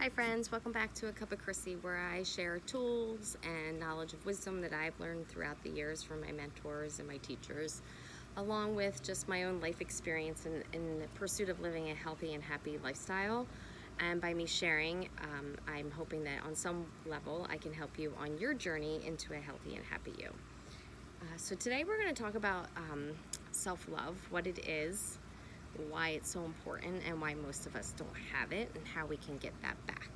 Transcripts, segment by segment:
Hi friends, welcome back to A Cup of Chrissy, where I share tools and knowledge of wisdom that I've learned throughout the years from my mentors and my teachers, along with just my own life experience in pursuit of living a healthy and happy lifestyle. And by me sharing, I'm hoping that on some level I can help you on your journey into a healthy and happy you. So today we're going to talk about self-love, what it is, why it's so important, and why most of us don't have it, and how we can get that back.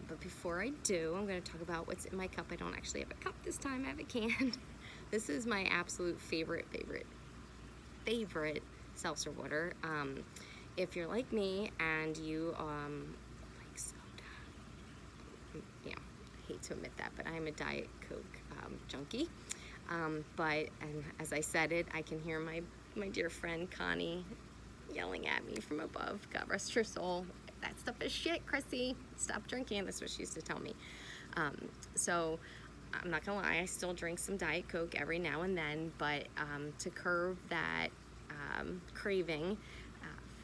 But before I do, I'm going to talk about what's in my cup. I don't actually have a cup this time, I have a can. This is my absolute favorite seltzer water. If you're like me and you like soda, yeah, I hate to admit that, but I'm a Diet Coke junkie. But as I said it, I can hear my dear friend Connie yelling at me from above. God rest her soul. That stuff is shit, Chrissy. Stop drinking. That's what she used to tell me. So I'm not gonna lie, I still drink some Diet Coke every now and then, but to curb that craving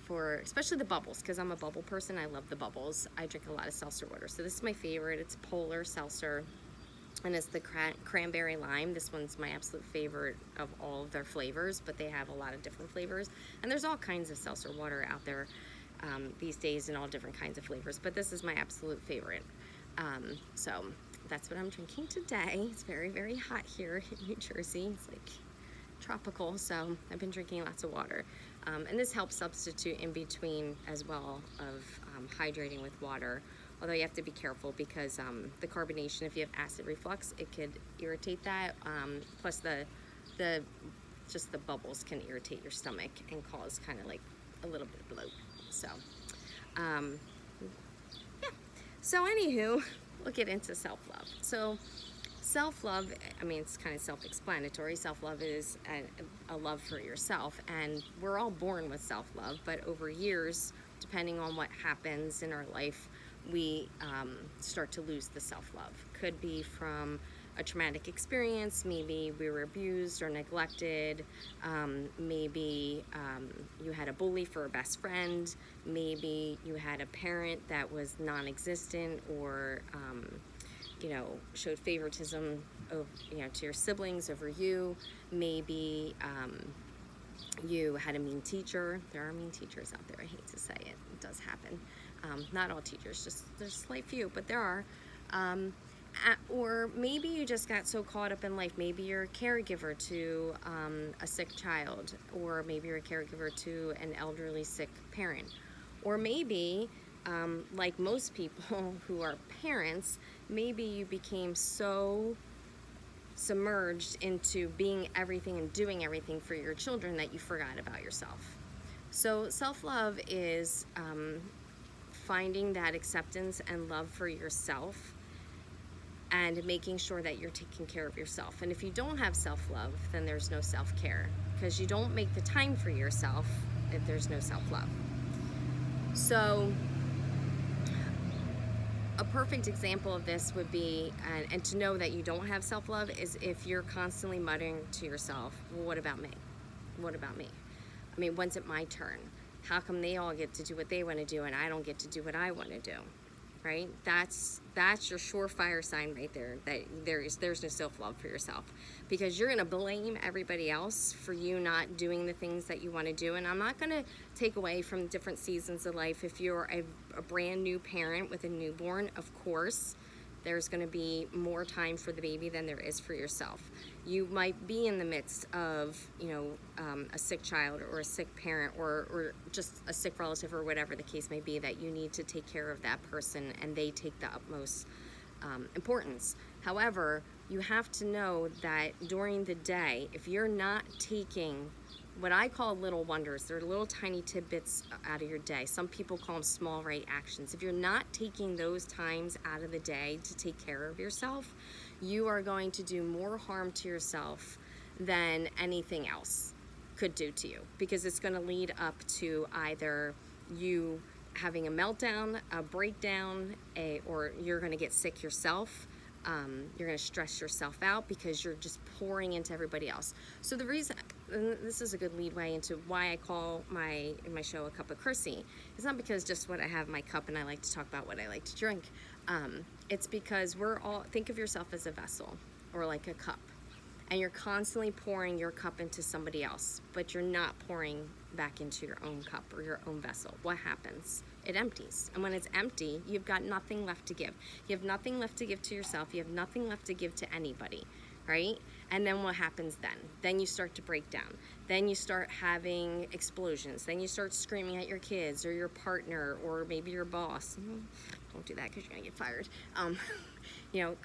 for especially the bubbles, because I'm a bubble person. I love the bubbles. I drink a lot of seltzer water. So this is my favorite. It's Polar Seltzer, and it's the cranberry lime. This one's my absolute favorite of all of their flavors, but they have a lot of different flavors. And there's all kinds of seltzer water out there these days in all different kinds of flavors, but this is my absolute favorite. So that's what I'm drinking today. It's very, very hot here in New Jersey. It's like tropical, so I've been drinking lots of water. And this helps substitute in between as well of hydrating with water. Although you have to be careful because the carbonation, if you have acid reflux, it could irritate that. Plus just the bubbles can irritate your stomach and cause kind of like a little bit of bloat. So, yeah. So anywho, we'll get into self-love. So self-love, I mean, it's kind of self-explanatory. Self-love is a love for yourself, and we're all born with self-love, but over years, depending on what happens in our life, we start to lose the self-love. Could be from a traumatic experience, maybe we were abused or neglected, maybe you had a bully for a best friend, maybe you had a parent that was non-existent or showed favoritism of, to your siblings over you. Maybe you had a mean teacher. There are mean teachers out there. I hate to say it. It does happen. Not all teachers, just there's a slight few, but there are. Or maybe you just got so caught up in life. Maybe you're a caregiver to a sick child, or maybe you're a caregiver to an elderly sick parent. Or maybe, like most people who are parents, maybe you became so submerged into being everything and doing everything for your children that you forgot about yourself. So self-love is finding that acceptance and love for yourself and making sure that you're taking care of yourself. And if you don't have self-love, then there's no self-care, because you don't make the time for yourself if there's no self-love. So a perfect example of this would be, and to know that you don't have self-love, is if you're constantly muttering to yourself, well, what about me? What about me? I mean, when's it my turn? How come they all get to do what they want to do and I don't get to do what I want to do, right? That's your surefire sign right there that there's no self-love for yourself, because you're going to blame everybody else for you not doing the things that you want to do. And I'm not going to take away from different seasons of life. If you're a brand new parent with a newborn, of course, there's going to be more time for the baby than there is for yourself. You might be in the midst of, a sick child or a sick parent or just a sick relative or whatever the case may be, that you need to take care of that person and they take the utmost importance. However, you have to know that during the day, if you're not taking what I call little wonders, they're little tiny tidbits out of your day. Some people call them small right actions. If you're not taking those times out of the day to take care of yourself, you are going to do more harm to yourself than anything else could do to you, because it's going to lead up to either you having a meltdown, a breakdown, or you're going to get sick yourself, You're going to stress yourself out because you're just pouring into everybody else. So the reason, and this is a good lead way into why I call my show A Cup of Chrissy. It's not because just what I have in my cup and I like to talk about what I like to drink. It's because we're all, think of yourself as a vessel or like a cup. And you're constantly pouring your cup into somebody else, but you're not pouring back into your own cup or your own vessel. What happens? It empties. And when it's empty, you've got nothing left to give. You have nothing left to give to yourself. You have nothing left to give to anybody, right? And then what happens then? Then you start to break down. Then you start having explosions. Then you start screaming at your kids or your partner or maybe your boss. Don't do that because you're going to get fired.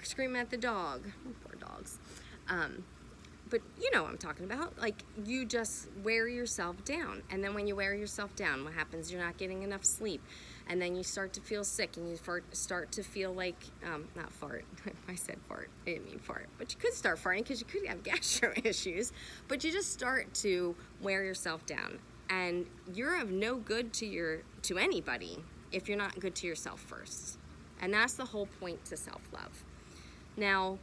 Screaming at the dog. Poor dogs. But you know what I'm talking about. Like, you just wear yourself down. And then when you wear yourself down, what happens? You're not getting enough sleep. And then you start to feel sick and you start to feel like, not fart. I said fart. I didn't mean fart. But you could start farting because you could have gastro issues. But you just start to wear yourself down. And you're of no good to anybody if you're not good to yourself first. And that's the whole point to self-love. Now,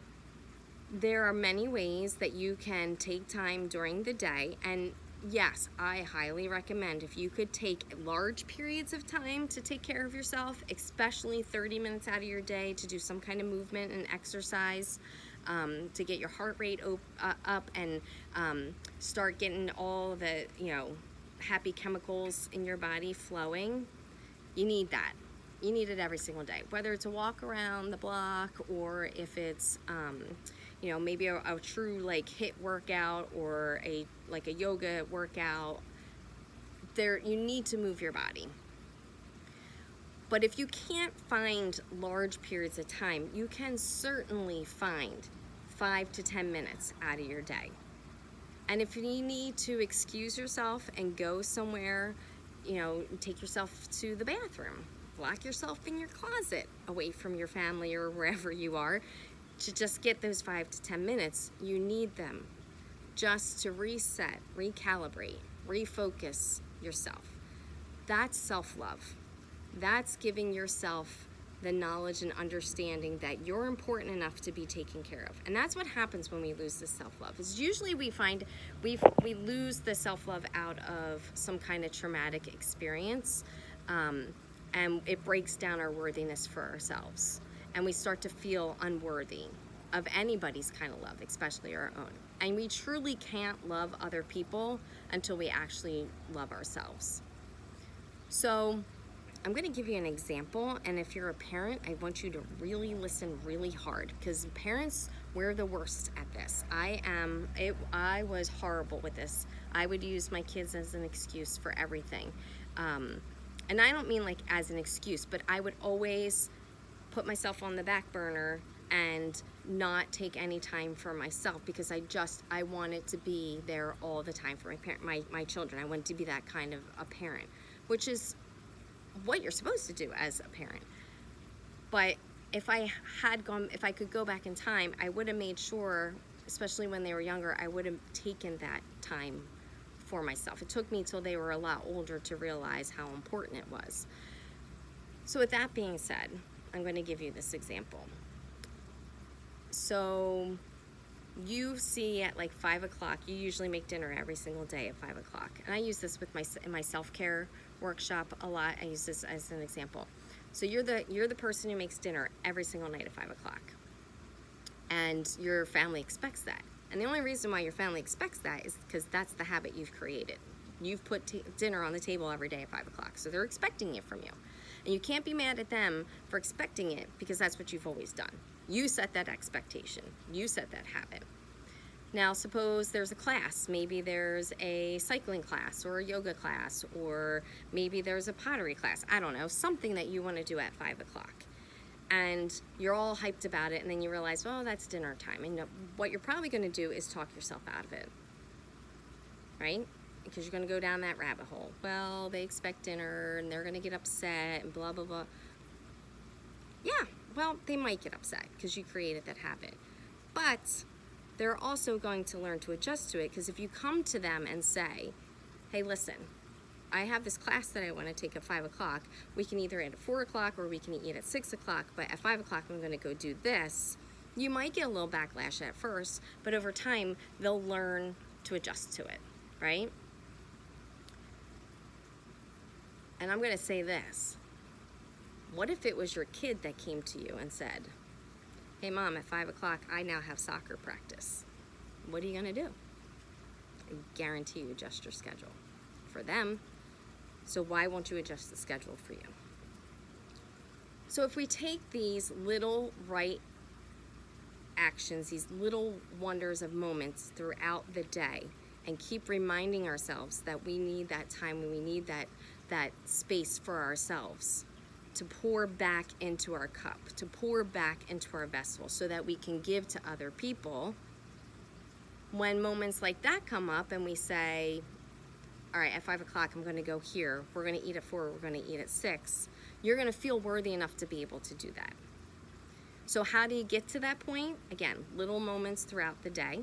there are many ways that you can take time during the day, and yes, I highly recommend if you could take large periods of time to take care of yourself, especially 30 minutes out of your day to do some kind of movement and exercise, to get your heart rate up and start getting all the happy chemicals in your body flowing. You need that. You need it every single day, whether it's a walk around the block or if it's maybe a true like HIIT workout or a yoga workout. You need to move your body. But if you can't find large periods of time, you can certainly find 5 to 10 minutes out of your day. And if you need to excuse yourself and go somewhere, take yourself to the bathroom, lock yourself in your closet away from your family or wherever you are, to just get those 5 to 10 minutes, you need them just to reset, recalibrate, refocus yourself. That's self-love. That's giving yourself the knowledge and understanding that you're important enough to be taken care of. And that's what happens when we lose the self-love. Is usually we find we lose the self-love out of some kind of traumatic experience, and it breaks down our worthiness for ourselves. And we start to feel unworthy of anybody's kind of love, especially our own. And we truly can't love other people until we actually love ourselves. So I'm going to give you an example, and if you're a parent, I want you to really listen really hard, because parents, we're the worst at this. I was horrible with this. I would use my kids as an excuse for everything. And I don't mean like as an excuse, but I would always put myself on the back burner and not take any time for myself because I wanted to be there all the time for my children. I wanted to be that kind of a parent, which is what you're supposed to do as a parent. But if I could go back in time, I would have made sure, especially when they were younger, I would have taken that time for myself. It took me till they were a lot older to realize how important it was. So with that being said, I'm going to give you this example. So you see at like 5 o'clock, you usually make dinner every single day at 5 o'clock. And I use this in my self-care workshop a lot. I use this as an example. So you're the person who makes dinner every single night at 5 o'clock. And your family expects that. And the only reason why your family expects that is because that's the habit you've created. You've put dinner on the table every day at 5 o'clock. So they're expecting it from you. And you can't be mad at them for expecting it because that's what you've always done. You set that expectation. You set that habit. Now, suppose there's a class. Maybe there's a cycling class or a yoga class, or maybe there's a pottery class. I don't know, something that you want to do at 5 o'clock. And you're all hyped about it, and then you realize, well, that's dinner time. And what you're probably going to do is talk yourself out of it, right? Because you're going to go down that rabbit hole. Well, they expect dinner, and they're going to get upset, and blah, blah, blah. Yeah, well, they might get upset because you created that habit. But they're also going to learn to adjust to it, because if you come to them and say, hey, listen, I have this class that I want to take at 5 o'clock. We can either eat at 4 o'clock or we can eat at 6 o'clock, but at 5 o'clock I'm going to go do this. You might get a little backlash at first, but over time, they'll learn to adjust to it, right? And I'm going to say this. What if it was your kid that came to you and said, hey, Mom, at 5 o'clock, I now have soccer practice. What are you going to do? I guarantee you adjust your schedule for them. So why won't you adjust the schedule for you? So if we take these little right actions, these little wonders of moments throughout the day, and keep reminding ourselves that we need that time and we need that space for ourselves to pour back into our cup, to pour back into our vessel so that we can give to other people. When moments like that come up and we say, all right, at 5 o'clock, I'm going to go here. We're going to eat at 4. We're going to eat at 6. You're going to feel worthy enough to be able to do that. So how do you get to that point? Again, little moments throughout the day.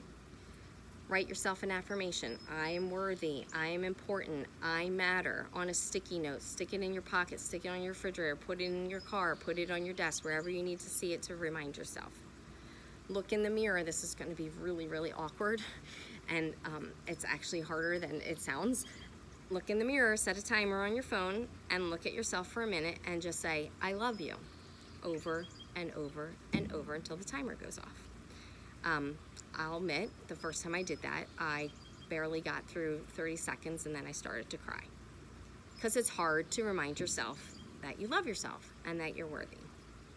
Write yourself an affirmation. I am worthy. I am important. I matter. On a sticky note. Stick it in your pocket. Stick it on your refrigerator. Put it in your car. Put it on your desk. Wherever you need to see it to remind yourself. Look in the mirror. This is going to be really, really awkward. And it's actually harder than it sounds. Look in the mirror. Set a timer on your phone. And look at yourself for a minute. And just say, I love you. Over and over and over until the timer goes off. I'll admit, the first time I did that, I barely got through 30 seconds and then I started to cry. Because it's hard to remind yourself that you love yourself and that you're worthy.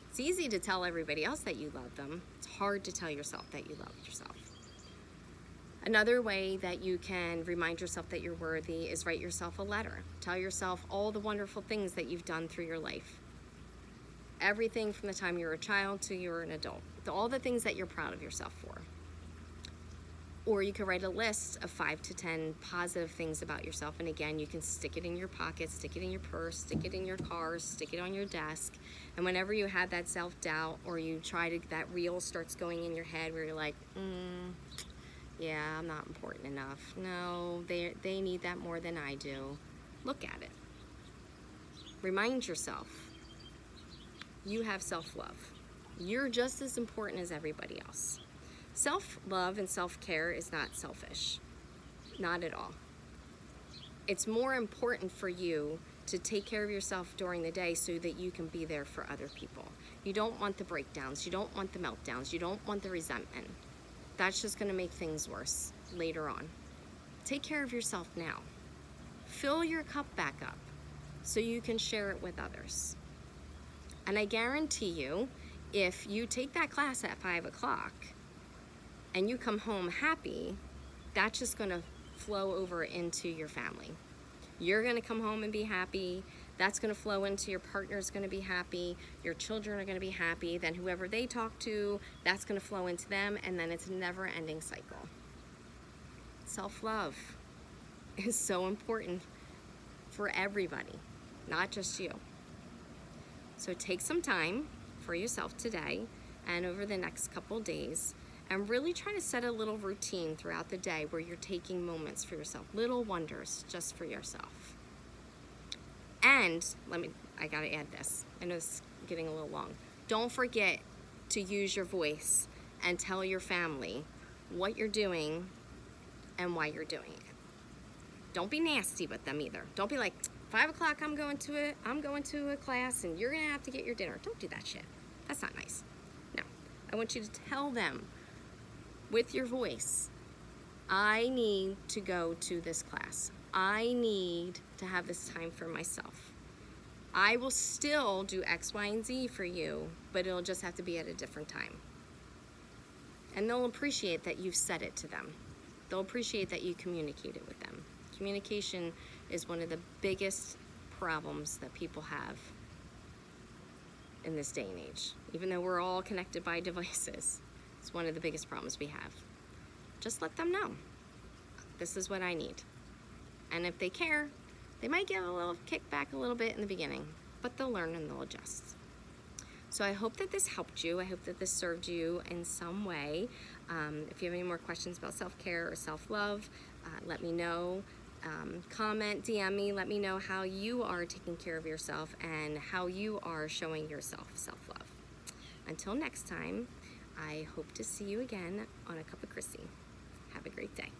It's easy to tell everybody else that you love them. It's hard to tell yourself that you love yourself. Another way that you can remind yourself that you're worthy is write yourself a letter. Tell yourself all the wonderful things that you've done through your life. Everything from the time you were a child to you were an adult. All the things that you're proud of yourself for. Or you could write a list of 5 to 10 positive things about yourself. And again, you can stick it in your pocket, stick it in your purse, stick it in your car, stick it on your desk. And whenever you have that self-doubt or you try to, that reel starts going in your head where you're like, yeah, I'm not important enough. No, they need that more than I do. Look at it. Remind yourself, you have self-love. You're just as important as everybody else. Self-love and self-care is not selfish, not at all. It's more important for you to take care of yourself during the day so that you can be there for other people. You don't want the breakdowns, you don't want the meltdowns, you don't want the resentment. That's just going to make things worse later on. Take care of yourself now. Fill your cup back up so you can share it with others. And I guarantee you, if you take that class at 5 o'clock, and you come home happy, that's just gonna flow over into your family. You're gonna come home and be happy. That's gonna flow into your partner's gonna be happy. Your children are gonna be happy. Then whoever they talk to, that's gonna flow into them, and then it's a never-ending cycle. Self-love is so important for everybody, not just you. So take some time for yourself today and over the next couple days, and really try to set a little routine throughout the day where you're taking moments for yourself, little wonders just for yourself. And I gotta add this. I know it's getting a little long. Don't forget to use your voice and tell your family what you're doing and why you're doing it. Don't be nasty with them either. Don't be like, 5 o'clock, I'm going to a class and you're gonna have to get your dinner. Don't do that shit. That's not nice. No, I want you to tell them with your voice, I need to go to this class. I need to have this time for myself. I will still do X, Y, and Z for you, but it'll just have to be at a different time. And they'll appreciate that you've said it to them. They'll appreciate that you communicated with them. Communication is one of the biggest problems that people have in this day and age. Even though we're all connected by devices, it's one of the biggest problems we have. Just let them know, this is what I need. And if they care, they might get a little kickback a little bit in the beginning, but they'll learn and they'll adjust. So I hope that this helped you. I hope that this served you in some way. If you have any more questions about self-care or self-love, let me know. Comment, DM me, let me know how you are taking care of yourself and how you are showing yourself self-love. Until next time, I hope to see you again on A Cup of Chrissy. Have a great day.